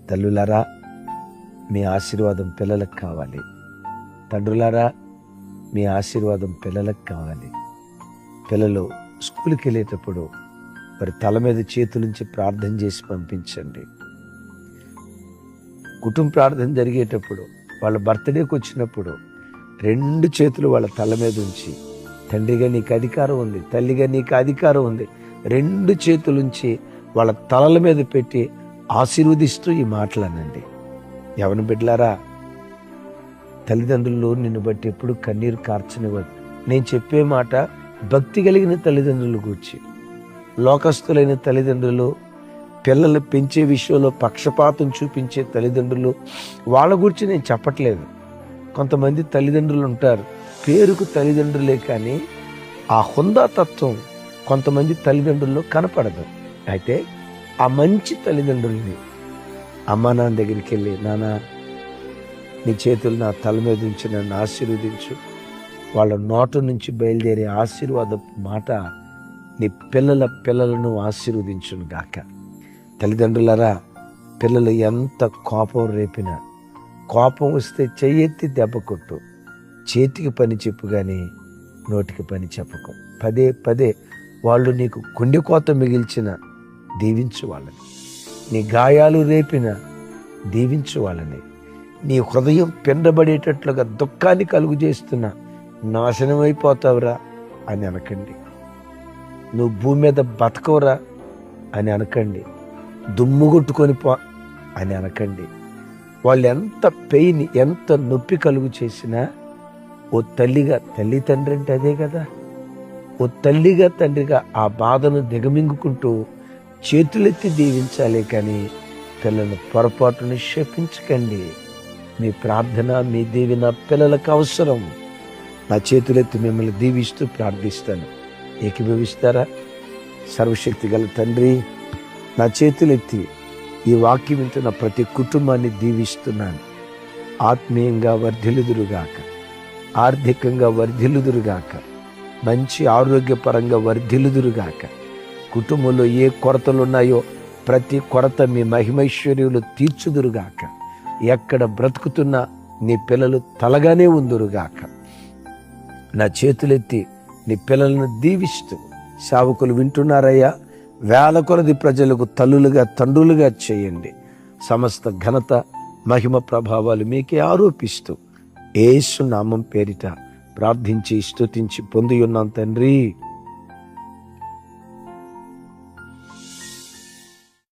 తల్లులారా, మీ ఆశీర్వాదం పిల్లలకు కావాలి. తండ్రులారా, మీ ఆశీర్వాదం పిల్లలకు కావాలి. పిల్లలు స్కూల్కి వెళ్ళేటప్పుడు వారి తల మీద చేతులుంచి ప్రార్థన చేసి పంపించండి. కుటుంబ ప్రార్థన జరిగేటప్పుడు, వాళ్ళ బర్త్డేకి వచ్చినప్పుడు 2 చేతులు వాళ్ళ తల మీద ఉంచి, తండ్రిగా నీకు అధికారం ఉంది, తల్లిగా నీకు అధికారం ఉంది, 2 చేతులుంచి వాళ్ళ తలల మీద పెట్టి ఆశీర్వదిస్తూ ఈ మాటలనండి. యవన బిడ్డలారా, తల్లిదండ్రులు నిన్ను బట్టి ఎప్పుడు కన్నీరు కార్చనివ్వదు. నేను చెప్పే మాట భక్తి కలిగిన తల్లిదండ్రులు గూర్చి. లోకస్తులైన తల్లిదండ్రులు, పిల్లలు పెంచే విషయంలో పక్షపాతం చూపించే తల్లిదండ్రులు, వాళ్ళ గురించి నేను చెప్పట్లేదు. కొంతమంది తల్లిదండ్రులు ఉంటారు, పేరుకు తల్లిదండ్రులే కానీ ఆ హుందాతత్వం కొంతమంది తల్లిదండ్రుల్లో కనపడదు. అయితే ఆ మంచి తల్లిదండ్రుల్ని అమ్మా నాన్న దగ్గరికి వెళ్ళి, నాన్న నీ చేతులు నా తల మీద ఉంచి నన్ను ఆశీర్వదించు, వాళ్ళ నోట నుంచి బయలుదేరే ఆశీర్వాద మాట నీ పిల్లలను ఆశీర్వదించును గాక. తల్లిదండ్రులారా, పిల్లలు ఎంత కోపం రేపినా, కోపం వస్తే చెయ్యెత్తి దెబ్బ కొట్టు, చేతికి పని చెప్పు కానీ నోటికి పని చెప్పకు. పదే పదే వాళ్ళు నీకు గుండె కోత మిగిల్చిన దీవించు వాళ్ళని, నీ గాయాలు రేపిన దీవించు వాళ్ళని, నీ హృదయం పిండబడేటట్లుగా దుఃఖాన్ని కలుగు చేస్తున్నా నాశనం అయిపోతావురా అని అనకండి. నువ్వు భూమి మీద బతకవురా అని అనకండి. దుమ్ము కొట్టుకొని పో అని అనకండి. వాళ్ళు ఎంత పెయిన్, ఎంత నొప్పి కలుగు చేసినా ఓ తల్లిగా, తల్లి తండ్రి అంటే అదే కదా, ఓ తల్లిగా తండ్రిగా ఆ బాధను దిగమింగుకుంటూ చేతులెత్తి దీవించాలి కానీ పిల్లలు పొరపాటును శపించకండి. మీ ప్రార్థన, మీ దీవెన పిల్లలకు అవసరం. నా చేతులెత్తి మిమ్మల్ని దీవిస్తూ ప్రార్థిస్తాను. ఏకీభవిస్తారా? సర్వశక్తి గల తండ్రి, నా చేతులెత్తి ఈ వాక్యం వింటున్న ప్రతి కుటుంబాన్ని దీవిస్తున్నాను. ఆత్మీయంగా వర్ధిల్లుదురుగాక, ఆర్థికంగా వర్ధిల్లుదురుగాక, మంచి ఆరోగ్యపరంగా వర్ధిల్లుదురుగాక. కుటుంబంలో ఏ కొరతలు ఉన్నాయో ప్రతి కొరత మీ మహిమైశ్వర్యులు తీర్చుదురుగాక. ఎక్కడ బ్రతుకుతున్నా నీ పిల్లలు తలగానే ఉందురుగాక. నా చేతులెత్తి నీ పిల్లలను దీవిస్తూ, సేవకులు వింటున్నారయ్యా, వేల కొలది ప్రజలకు తల్లులుగా తండ్రులుగా చేయండి. సమస్త ఘనత మహిమ ప్రభావాలు మీకే ఆరోపిస్తూ యేసు నామం పేరిట ప్రార్థించి స్తుతించి పొంది ఉన్నాం తండ్రి.